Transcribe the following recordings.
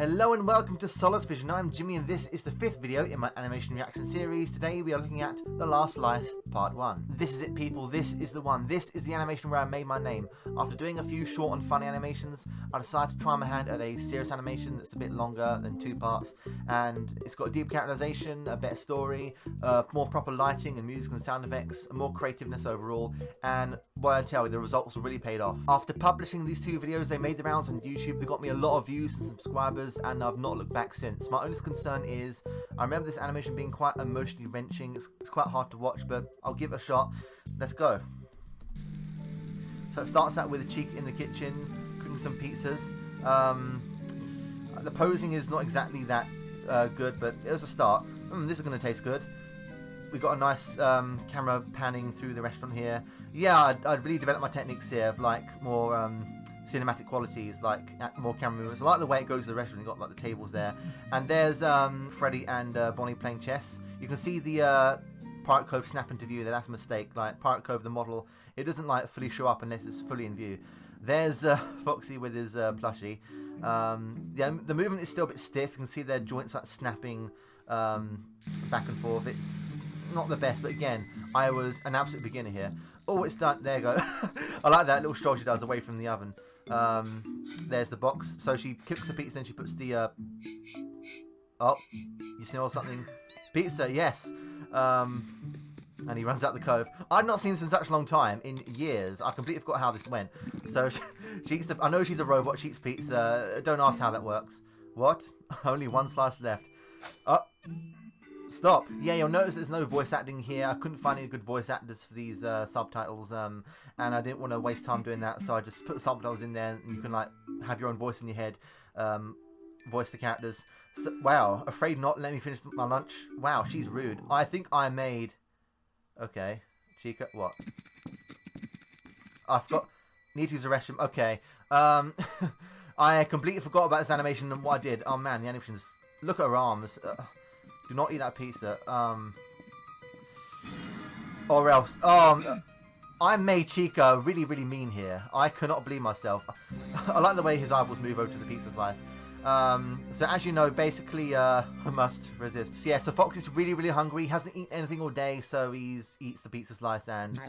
Hello and welcome to SolaceVision. I'm Jimmy and this is the 5th video in my animation reaction series. Today we are looking at The Last Slice Part 1. This is it, people. This is the one. This is the animation where I made my name. After doing a few short and funny animations, I decided to try my hand at a serious animation that's a bit longer than 2 parts, and it's got a deep characterization, a better story, more proper lighting and music and sound effects, and more creativeness overall, and what I tell you, the results really paid off. After publishing these 2 videos, they made the rounds on YouTube. They got me a lot of views and subscribers, and I've not looked back since. My only concern is, I remember this animation being quite emotionally wrenching. It's quite hard to watch, but I'll give it a shot. Let's go. So it starts out with a cheek in the kitchen, cooking some pizzas. The posing is not exactly that good, but it was a start. This is going to taste good. We got a nice camera panning through the restaurant here. Yeah, I'd really developed my techniques here of like more cinematic qualities, like more camera movements. I like the way it goes to the restaurant. You got like the tables there, and there's Freddy and Bonnie playing chess. You can see the Pirate Cove snap into view there. That's a mistake. Like Pirate Cove, the model, it doesn't like fully show up unless it's fully in view. There's Foxy with his plushie. Yeah, the movement is still a bit stiff. You can see their joints like snapping back and forth. It's not the best, but again, I was an absolute beginner here. Oh, it's done. There you go. I like that little stroll she does away from the oven. There's the box. So she cooks the pizza, then she puts the oh, you smell something? Pizza, yes. And he runs out the cove. I've not seen this in such a long time, in years. I completely forgot how this went. So she eats the, I know she's a robot, she eats pizza. Don't ask how that works. What? Only 1 slice left. Oh, stop. Yeah, you'll notice there's no voice acting here. I couldn't find any good voice actors for these subtitles, and I didn't want to waste time doing that, so I just put the subtitles in there, and you can like have your own voice in your head, voice the characters. So, wow, afraid not, let me finish my lunch. Wow, she's rude. I think I made... Okay, Chica, what? I forgot. Need to use the restroom. Okay. I completely forgot about this animation and what I did. Oh man, the animations. Look at her arms. Do not eat that pizza. Or else. I made Chica really, really mean here. I cannot believe myself. I like the way his eyeballs move over to the pizza slice. So as you know, basically, I must resist. So yeah, so Fox is really, really hungry. He hasn't eaten anything all day, so he eats the pizza slice and,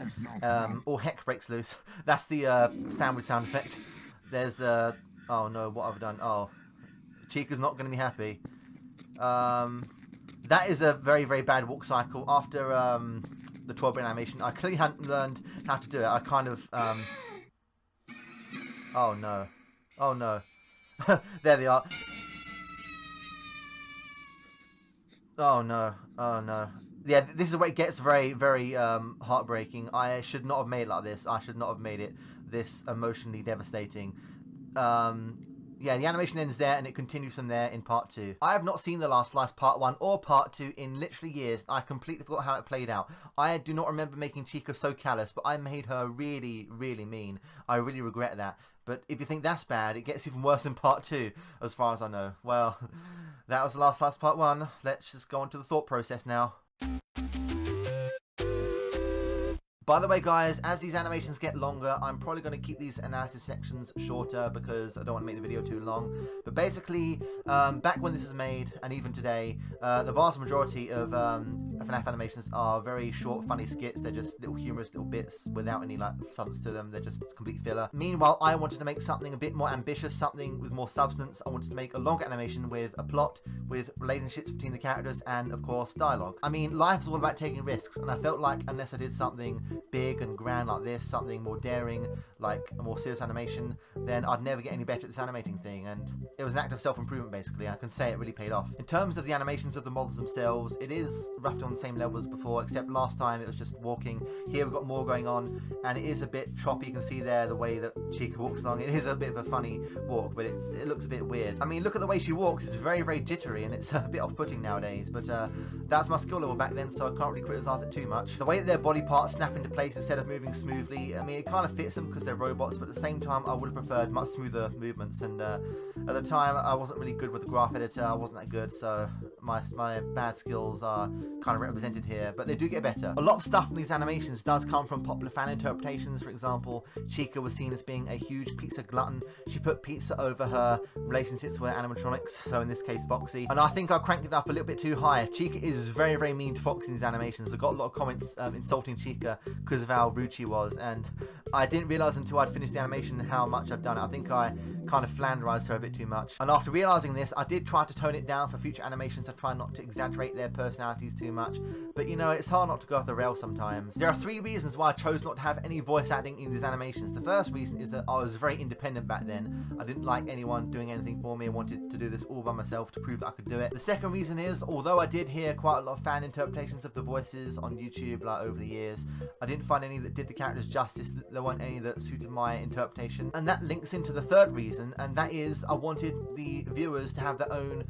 or heck breaks loose. That's the sandwich sound effect. There's, oh no, what have I done? Oh, Chica's not going to be happy. That is a very, very bad walk cycle. After the 12-bit animation, I clearly hadn't learned how to do it. I kind of, oh no, oh no. There they are. Oh no, oh no. Yeah, this is where it gets very, very heartbreaking. I should not have made it like this. I should not have made it this emotionally devastating. Yeah, the animation ends there and it continues from there in part 2. I have not seen The Last Slice Part 1 or Part 2 in literally years. I completely forgot how it played out. I do not remember making Chica so callous, but I made her really, really mean. I really regret that. But if you think that's bad, it gets even worse in Part 2, as far as I know. Well, that was The Last Slice Part 1. Let's just go on to the thought process now. By the way, guys, as these animations get longer, I'm probably going to keep these analysis sections shorter because I don't want to make the video too long. But basically, back when this was made, and even today, the vast majority of FNAF animations are very short, funny skits. They're just little humorous little bits without any like substance to them. They're just complete filler. Meanwhile, I wanted to make something a bit more ambitious, something with more substance. I wanted to make a longer animation with a plot, with relationships between the characters, and of course, dialogue. I mean, life is all about taking risks, and I felt like unless I did something big and grand like this, something more daring, like a more serious animation, then I'd never get any better at this animating thing, and it was an act of self-improvement basically. I can say it really paid off. In terms of the animations of the models themselves, it is roughly on the same level as before, except last time it was just walking. Here we've got more going on, and it is a bit choppy. You can see there the way that Chica walks along. It is a bit of a funny walk, but it looks a bit weird. I mean, look at the way she walks. It's very, very jittery, and it's a bit off-putting nowadays, but that's my skill level back then, so I can't really criticize it too much. The way that their body parts snap into place instead of moving smoothly, I mean, it kind of fits them because they're robots, but at the same time, I would have preferred much smoother movements, and at the time, I wasn't really good with the graph editor. I wasn't that good, so my bad skills are kind of represented here, but they do get better. A lot of stuff in these animations does come from popular fan interpretations. For example, Chica was seen as being a huge pizza glutton. She put pizza over her relationships with animatronics, so in this case Foxy, and I think I cranked it up a little bit too high. Chica is very, very mean to Foxy in these animations. I got a lot of comments insulting Chica because of how rude she was, and I didn't realise until I'd finished the animation how much I've done it. I think I kind of flanderized her a bit too much, and after realising this, I did try to tone it down for future animations. I try not to exaggerate their personalities too much, but you know, it's hard not to go off the rails sometimes. There are 3 reasons why I chose not to have any voice acting in these animations. The first reason is that I was very independent back then. I didn't like anyone doing anything for me. I wanted to do this all by myself to prove that I could do it. The second reason is, although I did hear quite a lot of fan interpretations of the voices on YouTube like over the years, I didn't find any that did the characters justice. There weren't any that suited my interpretation, and that links into the third reason, and that is I wanted the viewers to have their own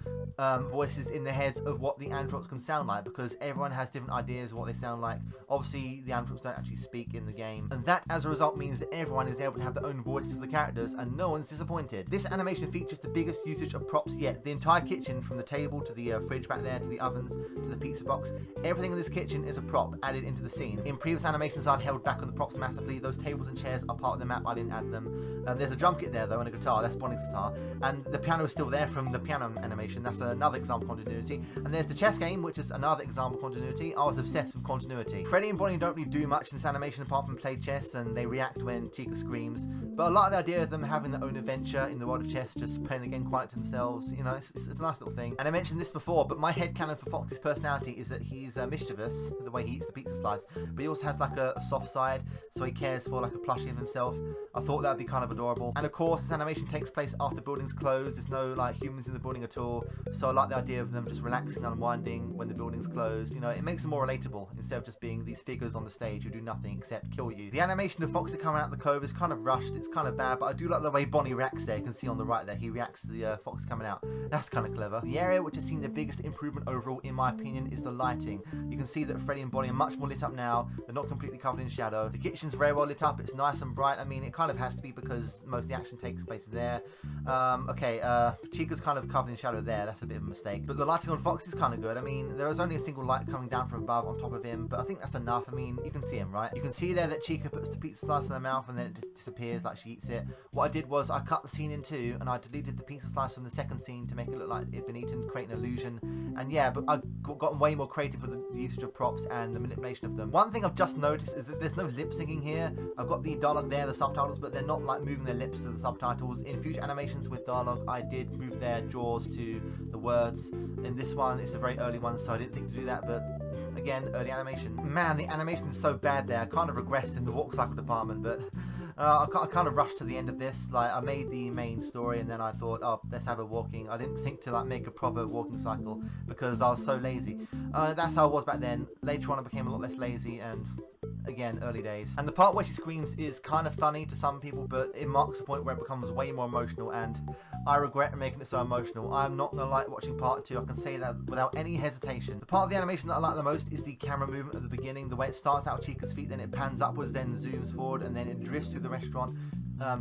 voices in their heads of what the androids can sound like, because everyone has different ideas of what they sound like. Obviously the androids don't actually speak in the game, and that as a result means that everyone is able to have their own voices of the characters and no one's disappointed. This animation features the biggest usage of props yet. The entire kitchen, from the table to the fridge back there to the ovens to the pizza box, everything in this kitchen is a prop added into the scene. In previous animations I'd held back on the props massively. Those tables and chairs are part of the map, I didn't add them. There's a drum kit there though and a guitar, that's Bonnie's guitar, and the piano is still there from the piano animation, that's another example of continuity. And there's the chess game, which is another example of continuity. I was obsessed with continuity. Freddy and Bonnie don't really do much in this animation apart from play chess, and they react when Chica screams, but I like the idea of them having their own adventure in the world of chess, just playing the game quiet to themselves. You know, it's a nice little thing. And I mentioned this before, but my headcanon for Fox's personality is that he's mischievous, the way he eats the pizza slice, but he also has like a soft side, so he cares for like a plushie of himself. I thought that would be kind of adorable. And of course, this animation takes place after the building's closed. There's no like humans in the building at all, so I like the idea of them just relaxing, unwinding when the building's closed. You know, it makes them more relatable instead of just being these figures on the stage who do nothing except kill you. The animation of Foxy coming out of the cove is kind of rushed, it's kind of bad, but I do like the way Bonnie reacts there. You can see on the right there, he reacts to the Fox coming out. That's kind of clever. The area which has seen the biggest improvement overall, in my opinion, is the lighting. You can see that Freddy and Bonnie are much more lit up now. They're not completely covered in shadow. The kitchen's very well lit up, it's nice and bright. I mean, it kind of has to be because most of the action takes place there. Chica's kind of covered in shadow there, that's a bit of a mistake. But the lighting on Fox is kind of good. I mean, there is only a single light coming down from above on top of him, but I think that's enough. I mean, you can see him, right? You can see there that Chica puts the pizza slice in her mouth and then it just disappears like she eats it. What I did was I cut the scene in two and I deleted the pizza slice from the second scene to make it look like it'd been eaten, create an illusion. And yeah, but I've gotten way more creative with the usage of props and the manipulation of them. One thing I've just noticed is that there's no lip syncing here. I've got the dialogue there, the subtitles, but they're not like moving their lips to the subtitles. In future animations with dialogue, I did move their jaws to the words. In this one, it's a very early one, so I didn't think to do that, but again, early animation. Man, the animation is so bad there. I kind of regressed in the walk cycle department, but I kind of rushed to the end of this. Like, I made the main story and then I thought, oh, let's have a walking. I didn't think to like make a proper walking cycle because I was so lazy. That's how I was back then. Later on I became a lot less lazy, and again, early days. And the part where she screams is kind of funny to some people, but it marks the point where it becomes way more emotional, and I regret making it so emotional. I'm not gonna like watching part 2, I can say that without any hesitation. The part of the animation that I like the most is the camera movement at the beginning, the way it starts out with Chica's feet, then it pans upwards, then zooms forward, and then it drifts through the restaurant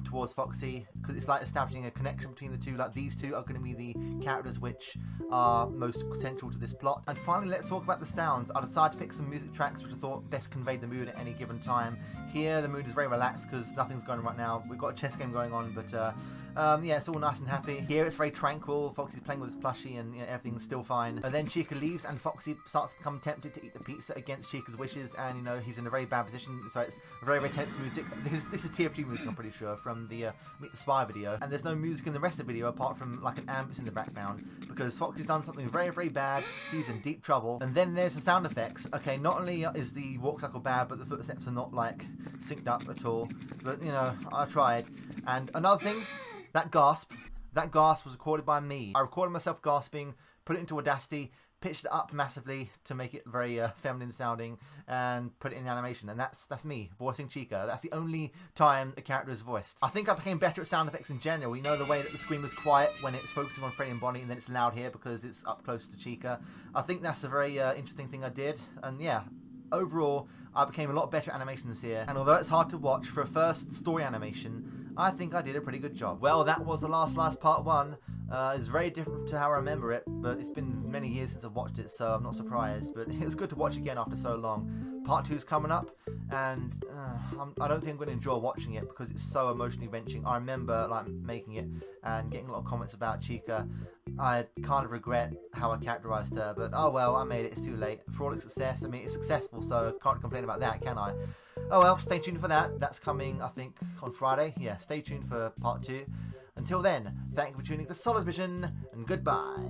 towards Foxy, because it's like establishing a connection between the two. Like, these two are going to be the characters which are most central to this plot. And finally, let's talk about the sounds. I decided to pick some music tracks which I thought best conveyed the mood at any given time. Here the mood is very relaxed because nothing's going on right now. We've got a chess game going on, but yeah, it's all nice and happy. Here it's very tranquil. Foxy's playing with his plushie and, you know, everything's still fine. And then Chica leaves and Foxy starts to become tempted to eat the pizza against Chica's wishes, and you know, he's in a very bad position, so it's very, very tense music. This is TFG music, I'm pretty sure, from the Meet the Spy video. And there's no music in the rest of the video apart from like an ambience in the background, because Foxy's done something very, very bad. He's in deep trouble. And then there's the sound effects. Okay, not only is the walk cycle bad, but the footsteps are not like synced up at all. But you know, I tried. And another thing, that gasp was recorded by me. I recorded myself gasping, put it into Audacity, pitched it up massively to make it very feminine sounding, and put it in animation. And that's me voicing Chica. That's the only time a character is voiced. I think I became better at sound effects in general. You know, the way that the screen was quiet when it's focusing on Freddy and Bonnie, and then it's loud here because it's up close to Chica. I think that's a very interesting thing I did. And yeah, overall, I became a lot better at animations here. And although it's hard to watch, for a first story animation, I think I did a pretty good job. Well, that was the last part 1. It's very different to how I remember it, but it's been many years since I've watched it, so I'm not surprised. But it was good to watch again after so long. Part 2's coming up, and I don't think I'm going to enjoy watching it because it's so emotionally wrenching. I remember like making it and getting a lot of comments about Chica. I kind of regret how I characterized her, but oh well, I made it. It's too late. For all its success, I mean, it's successful, so I can't complain about that, can I? Oh well, stay tuned for that. That's coming, I think, on Friday. Yeah, stay tuned for part 2. Until then, thank you for tuning to SolaceVision, and goodbye.